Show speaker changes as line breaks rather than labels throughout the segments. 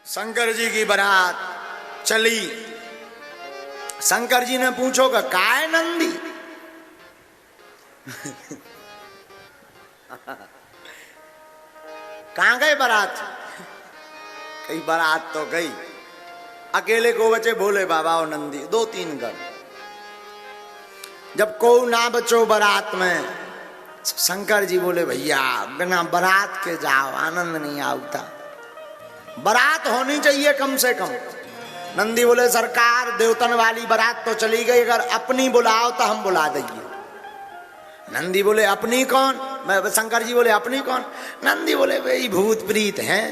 शंकर जी की बारात चली। शंकर जी ने पूछोगा काय नंदी कहां गए बारात? कई बारात तो गई, अकेले को बचे भोले बाबा और नंदी, 2-3 गण। जब को ना बचो बारात में, शंकर जी बोले भैया बिना बारात के जाओ, आनंद नहीं आता, बारात होनी चाहिए कम से कम। नंदी बोले सरकार देवतन वाली बारात तो चली गई, अगर अपनी बुलाओ तो हम बुला देंगे। नंदी बोले अपनी कौन? शंकर जी बोले अपनी कौन? नंदी बोले वे भूत प्रीत हैं।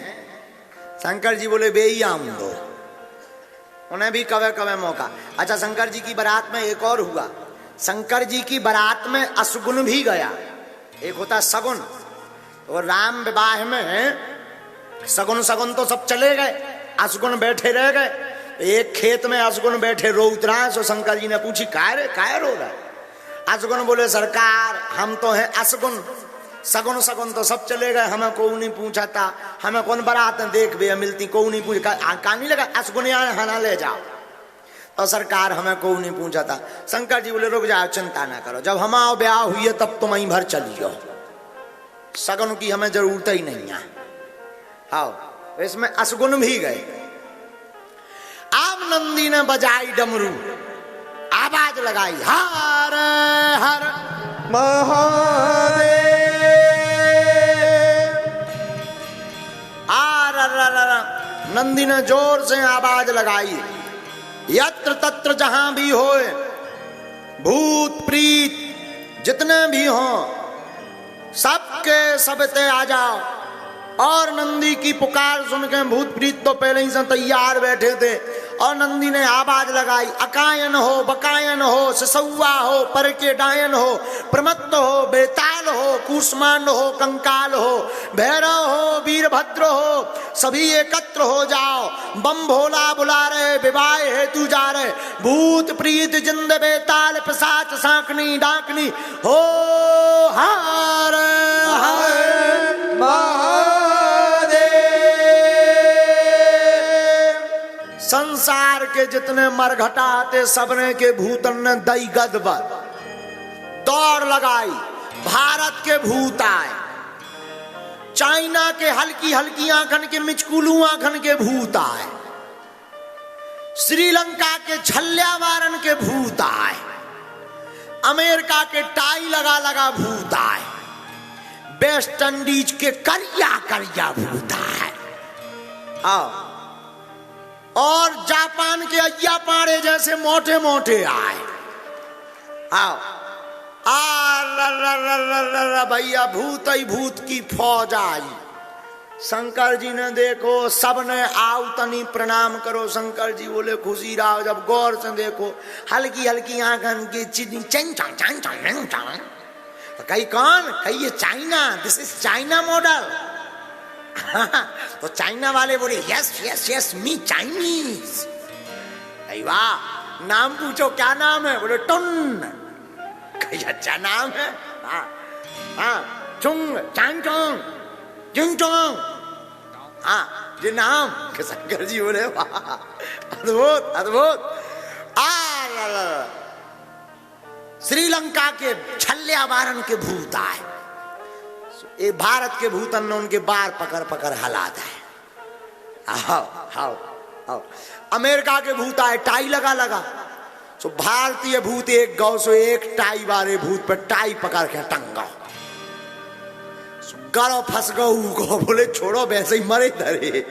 शंकर जी बोले वे ही आम दो, उन्हें भी कवे कवे मौका। अच्छा, शंकर जी की बारात में एक और हुआ। शंकर जी की बारात में असगुन भी गया। एक होता सगुन, तो राम विवाह में सगुन सगुन तो सब चले गए, असगुन बैठे रह गए। एक खेत में असगुन बैठे रो उतरा। सो शंकर जी ने पूछी काय रो रहा है? असगुन बोले सरकार हम तो हैं असगुन, सगुन सगुन तो सब चले गए, हमें कोई नहीं पूछा था, हमें कौन बारात देख भी मिलती, कोई नहीं पूछा, कानी लगा असगुन यहाँ ले जाओ। और सरकार हमें कोई नहीं पूछा था। शंकर जी बोले रुक जाओ, चिंता ना करो, जब हमारा ब्याह हुई है तब तुम वहीं भर चलियो, सगुन की हमें जरूरत ही नहीं है। हाँ, इसमें असगुन भी गए। अब नंदी ने बजाई डमरू, आवाज लगाई हर हर महादेव। नंदी ने जोर से आवाज लगाई, यत्र तत्र जहां भी होए भूत प्रीत जितने भी हों सबके सबते आ जाओ। और नंदी की पुकार सुन के भूत प्रीत तो पहले ही से तैयार बैठे थे। और नंदी ने आवाज लगाई, अकायन हो बकायन हो, ससुआ हो पर के डायन हो, प्रमत्त हो बेताल हो, कूष्मांड हो कंकाल हो, भैरव हो वीरभद्र हो, सभी एकत्र हो जाओ, बम भोला बुला रहे, विवाह हेतु जा रहे, भूत प्रीत जिंद बेताल पिशाच सांकनी डाकनी हो हर हर महादेव। संसार के जितने मरघटा आते सबने के भूतन ने दई गदबद दौड़ लगाई। भारत के भूत आए, चाइना के हल्की हल्की आंखन के मिचकुलू आंखन के भूत आए, श्रीलंका के छल्ल्या वारन के भूत आए, अमेरिका के टाई लगा लगा भूत आए, वेस्ट इंडीज के करिया करिया भूत आए, और जापान के अय्या पाड़े जैसे मोटे मोटे आए। आओ भैया भूत ही भूत की फौज आई। शंकर जी ने देखो सबने आओ तनी प्रणाम करो। शंकर जी बोले खुशी रहो, जब गौर से देखो हल्की हल्की आंखन की चिड़ी कही कौन? कही ये China, this is China model. तो चाइना वाले बोले यस यस यस मी चाइनीज। वाह, नाम पूछो क्या नाम है? बोले टुन। अच्छा नाम है? हाँ चुंग चांग चोंग जिंग चोंग, हाँ ये नाम। शंकर जी बोले वाह अद्भुत अद्भुत। श्रीलंका के छल्ल्या वारन के भूत आए, ये भारत के भूतन ने उनके बार पकड़ पकड़ हला है। आओ आओ आओ। अमेरिका के भूत आए, टाई लगा लगा। सो भारतीय भूत एक गौ सो एक टाई वाले भूत पर टाई पकड़ के टंगा, गड़ो फंस गो। बोले छोड़ो वैसे ही मरे धरे,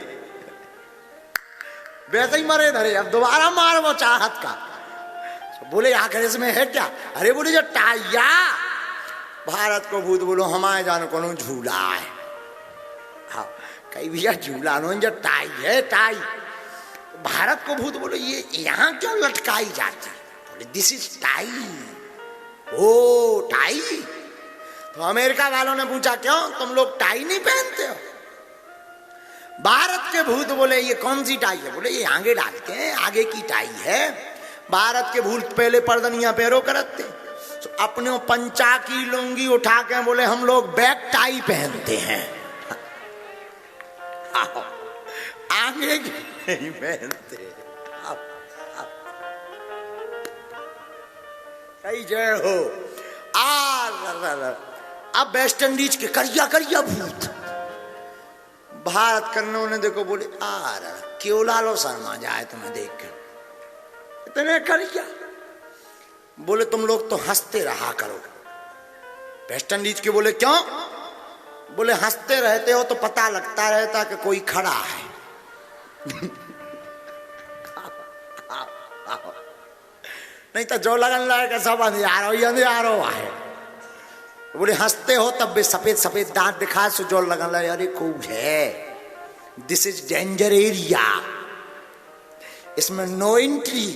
वैसे ही मरे धरे, अब दोबारा मार वो चाहत का। बोले आखिर इसमें है क्या? अरे बोले जो टाइया भारत को भूत बोलो हमारे जान को झूला है। हाँ कई भैया झूला नो जो टाई है टाई। भारत को भूत बोलो ये यहाँ क्यों लटकाई जाती? बोले this is tie. Oh tie. तो अमेरिका वालों ने पूछा क्यों तुम लोग टाई नहीं पहनते हो? भारत के भूत बोले ये कौन सी टाई है? बोले ये आगे डालते हैं, आगे की टाई है। भारत के भूत पहले पर्दनिया पैरों करते, तो अपने पंचा की लुंगी उठा के बोले हम लोग बैक टाई पहनते हैं। आगे की नहीं पहनते। कई जय हो। अब वेस्ट इंडीज के करिया करिया भूत भारत करने ने देखो बोले क्यों लालो शर्मा जाए तुम्हें देख कर इतने करिया। बोले तुम लोग तो हंसते रहा करो। वेस्ट इंडीज के बोले क्यों? बोले हंसते रहते हो तो पता लगता रहता कि कोई खड़ा है। नहीं तो जो लगन लगे सब अंधियारो ही अंधियारो है। बोले हंसते हो तब भी सफेद सफेद दांत दिखा सो जो लगन लगे अरे खूब है, दिस इज डेंजर एरिया, इसमें नो एंट्री।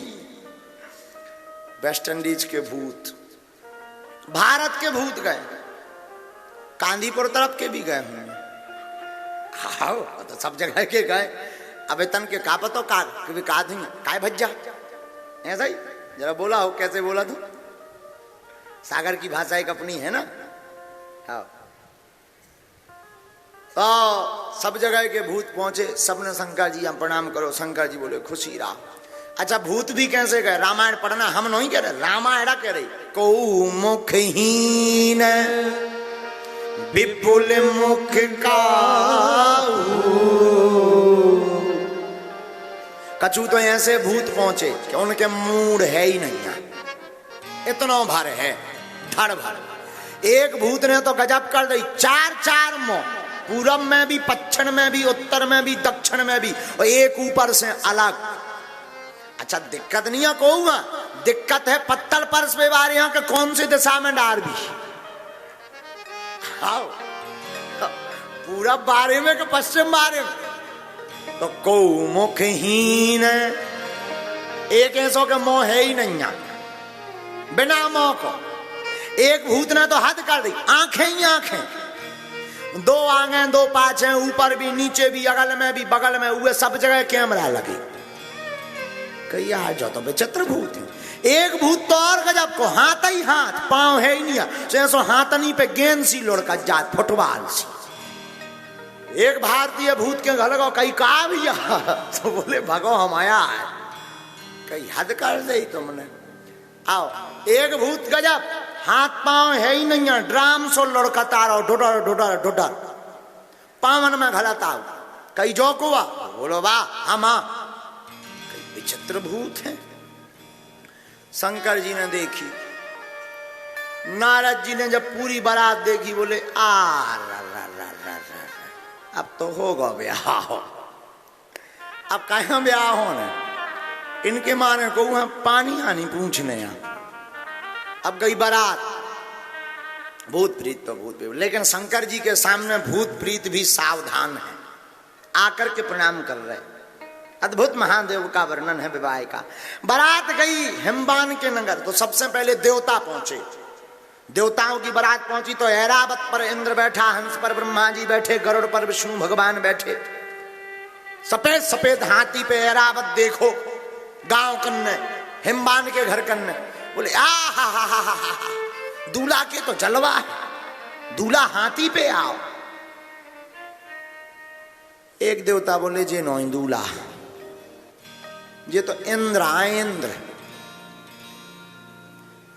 वेस्ट इंडीज के भूत भारत के भूत गए, कांदीपुर तरफ के भी गए होंगे। हाँ तो सब जगह के गए। अब तन के का पतो का काय भज्जा ऐसा ही जरा बोला हो। कैसे बोला तू? सागर की भाषा एक अपनी है ना। हाँ तो सब जगह के भूत पहुंचे, सबने शंकर जी हम प्रणाम करो। शंकर जी बोले खुशी रहा। अच्छा भूत भी कैसे गए? रामायण पढ़ना हम नहीं कह रहे, रामायण कह रही। को मुखहीन विपुल मुख का कछु तो ऐसे भूत पहुंचे कि उनके मूड है ही नहीं है, इतना भर है धड़ भर। एक भूत ने तो गजब कर दी, चार चार मुंह, पूरब में भी, पश्चिम में भी, उत्तर में भी, दक्षिण में भी, और एक ऊपर से अलग। अच्छा दिक्कत नहीं है कहूंगा, दिक्कत है पत्थर परस पे बार यहाँ के कौन सी दिशा में डार भी। हाँ पूरब बारे में कि पश्चिम बारे में। तो को मुखहीन, एक ऐसो के मोह है ही नहीं है, बिना मोह को। एक भूत ने तो हद कर दी, आंखें ही आंखें, दो आंखें दो पाछे, ऊपर भी नीचे भी, अगल में भी बगल में, हुए सब जगह कैमरा लगे। कही आ जाओ तो विचित्र भूत है। एक भूत तो और गजब को, हाथ ही हाथ, पांव है ही नहीं, जैसो हाथनी पे गेंद सी लुढ़का जात, फुटबॉल सी। एक भारतीय भूत के घर को कई कहा भैया, तो बोले भगो हम आया है, कई हद कर दे तुमने। आओ एक भूत गजब, हाथ पांव है ही नहीं है, ड्राम सो लुढ़कता रहो, ढुडर ढुडर ढुडर, पावन में घलता हो। कई जो कुआ बोलो वाह हम विचित्र भूत है। शंकर जी ने देखी, नारद जी ने जब पूरी बारात देखी बोले अब तो होगा ब्याह, अब कहाँ ब्याह होने। इनके माने को पानी आनी पूछने अब गई बारात। भूत प्रीत तो भूत प्रीत, लेकिन शंकर जी के सामने भूत प्रीत भी सावधान है, आकर के प्रणाम कर रहे। अद्भुत महादेव का वर्णन है विवाह का। बारात गई हिमवान के नगर, तो सबसे पहले देवता पहुंचे। देवताओं की बारात पहुंची तो ऐरावत पर इंद्र बैठा, हंस पर ब्रह्मा जी बैठे, गरुड़ पर विष्णु भगवान बैठे। सफेद सफेद हाथी पे ऐरावत देखो, गांव कन्ने, हिमवान के घर कन्ने। बोले हा दूल्हा के तो जलवा है, दूल्हा हाथी पे आओ। एक देवता बोले जे नो दूल्हा, ये तो इंद्र आए इंद्र।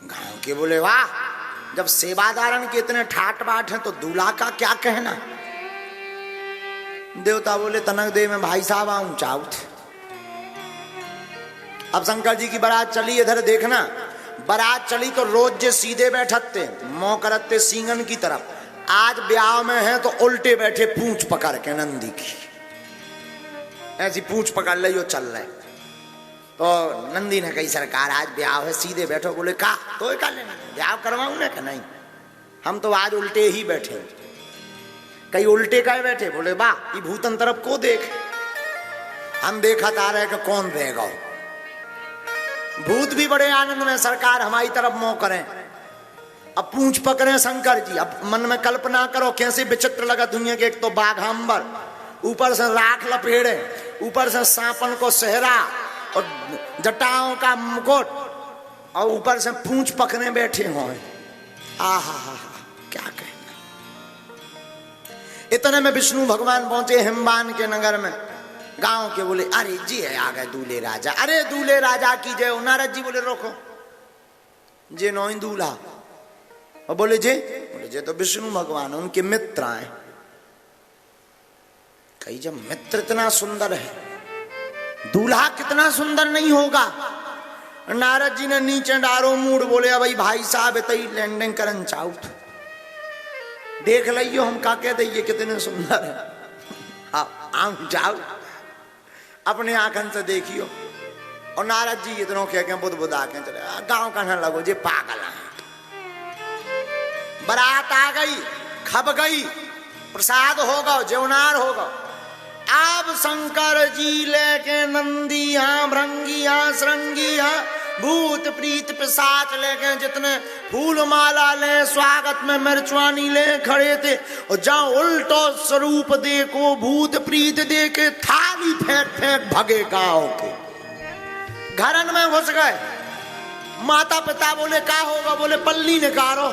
गांव के बोले वाह, जब सेवादारन के इतने ठाट बाट हैं तो दूल्हा का क्या कहना। देवता बोले तनक दे में भाई साहब आऊं चाउथ। अब शंकर जी की बारात चली, इधर देखना, बारात चली तो रोज जे सीधे बैठते मोह करते सींगन की तरफ, आज ब्याह में है तो उल्टे बैठे पूंछ पकड़ के नंदी की, ऐसी पूंछ पकड़ ली वो चल रहे। तो नंदी ने कही सरकार आज ब्याह है सीधे बैठो। बोले का तो का लेना, ब्याह करवाऊं ना कि नहीं, हम तो आज उल्टे ही बैठे। कई उल्टे का बैठे। बोले वाह ये भूतन तरफ को देख, हम देखा था रहे कि कौन रहेगा। भूत भी बड़े आनंद में सरकार हमारी तरफ मोह करें। अब पूंछ पकड़े शंकर जी। अब मन में कल्पना करो कैसे विचित्र लगा दुनिया के, एक तो बाघांबर, ऊपर से राख लपेड़े, ऊपर से सांपन को सेहरा और जटाओं का मुकुट, और ऊपर से पूंछ पकड़े बैठे हो। आहा क्या कहना। इतने में विष्णु भगवान पहुंचे हिमवान के नगर में। गांव के बोले अरे जी है आ गए दूल्हे राजा, अरे दूल्हे राजा की जय। नारद जी बोले रोको, जे नौ दूल्हा। और बोले जे तो विष्णु भगवान उनके मित्र आए। कही जब मित्र इतना सुंदर है, दूल्हा कितना सुंदर नहीं होगा। नारद जी ने नीचे डारो मूड बोले भाई भाई साहब तई लैंडिंग करन चाहू, देख लियो हम का कह दिए कितने सुंदर है। आप जाओ अपने आंखन से देखियो। और नारद जी इतनों कह के बुध बुधा के चले गांव कहने लगो जे पागल है। बारात आ गई, खप गई, प्रसाद होगा, जेवनार होगा। अब शंकर जी लेके नंदिया भृंगिया श्रृंगिया भूत प्रीत पिशाच लेके जितने फूल माला ले स्वागत में मिर्चवानी ले खड़े थे। और जहां उल्टो स्वरूप देखो भूत प्रीत देके थाली फेंक फेंक भगे गाँव के घरन में घुस गए। माता पिता बोले का होगा, बोले पल्ली निकारो।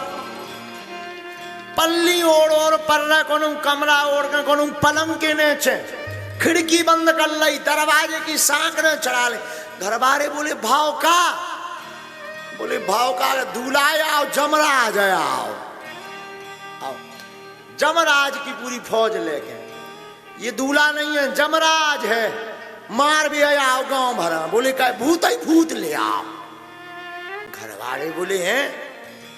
पल्ली ओढ़ और पर कोनो कमरा ओढ़ के कोनो पलंग के नीचे खिड़की बंद कर ली, दरवाजे की सांकड़े चढ़ा ले। घरवाले बोले भाव का, बोले भाव का दूल्हा आओ जमराज आओ। जमराज की पूरी फौज लेके, ये दूल्हा नहीं है जमराज है, मार भी आओ गांव भरा। बोले का भूत ही भूत ले आओ। घरवाले बोले हैं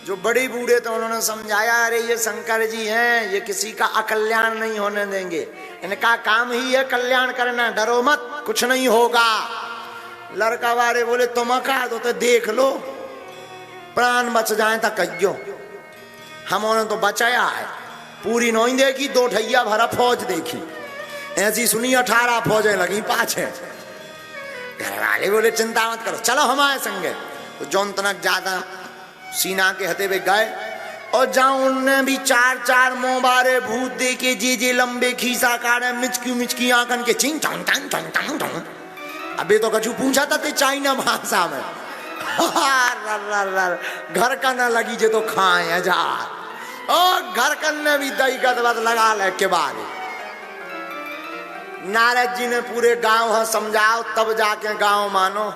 जो बड़े बूढ़े तो उन्होंने समझाया अरे ये शंकर जी हैं, ये किसी का अकल्याण नहीं होने देंगे, इनका काम ही है कल्याण करना, डरो मत कुछ नहीं होगा। लड़का वाले बोले तुम कहा तो देख लो प्राण बच जाए तो कहियो, हमने तो बचाया है। पूरी नहीं देखी, 2 ठैया भरा फौज देखी, ऐसी सुनी 18 फौजें लगी पाछे। घर वाले बोले चिंता मत करो चलो हमारे संगे। तो जौन तनक ज्यादा सीना के हते हुए गए और जहां उनने भी 4 मोबारे भूत देके जे लंबे खीसा काटे मिचकी मिचकी आंखन के चिंग टंग टंग टंग टंग टंग। अबे तो कछु पूछा था ते चाइना भाषा में। घर का न लगी जे तो खाए हजार और घर कन्ने भी दही गदवत लगा ले के बाद। नारद जी ने पूरे गांव समझाओ तब जाके गांव मानो।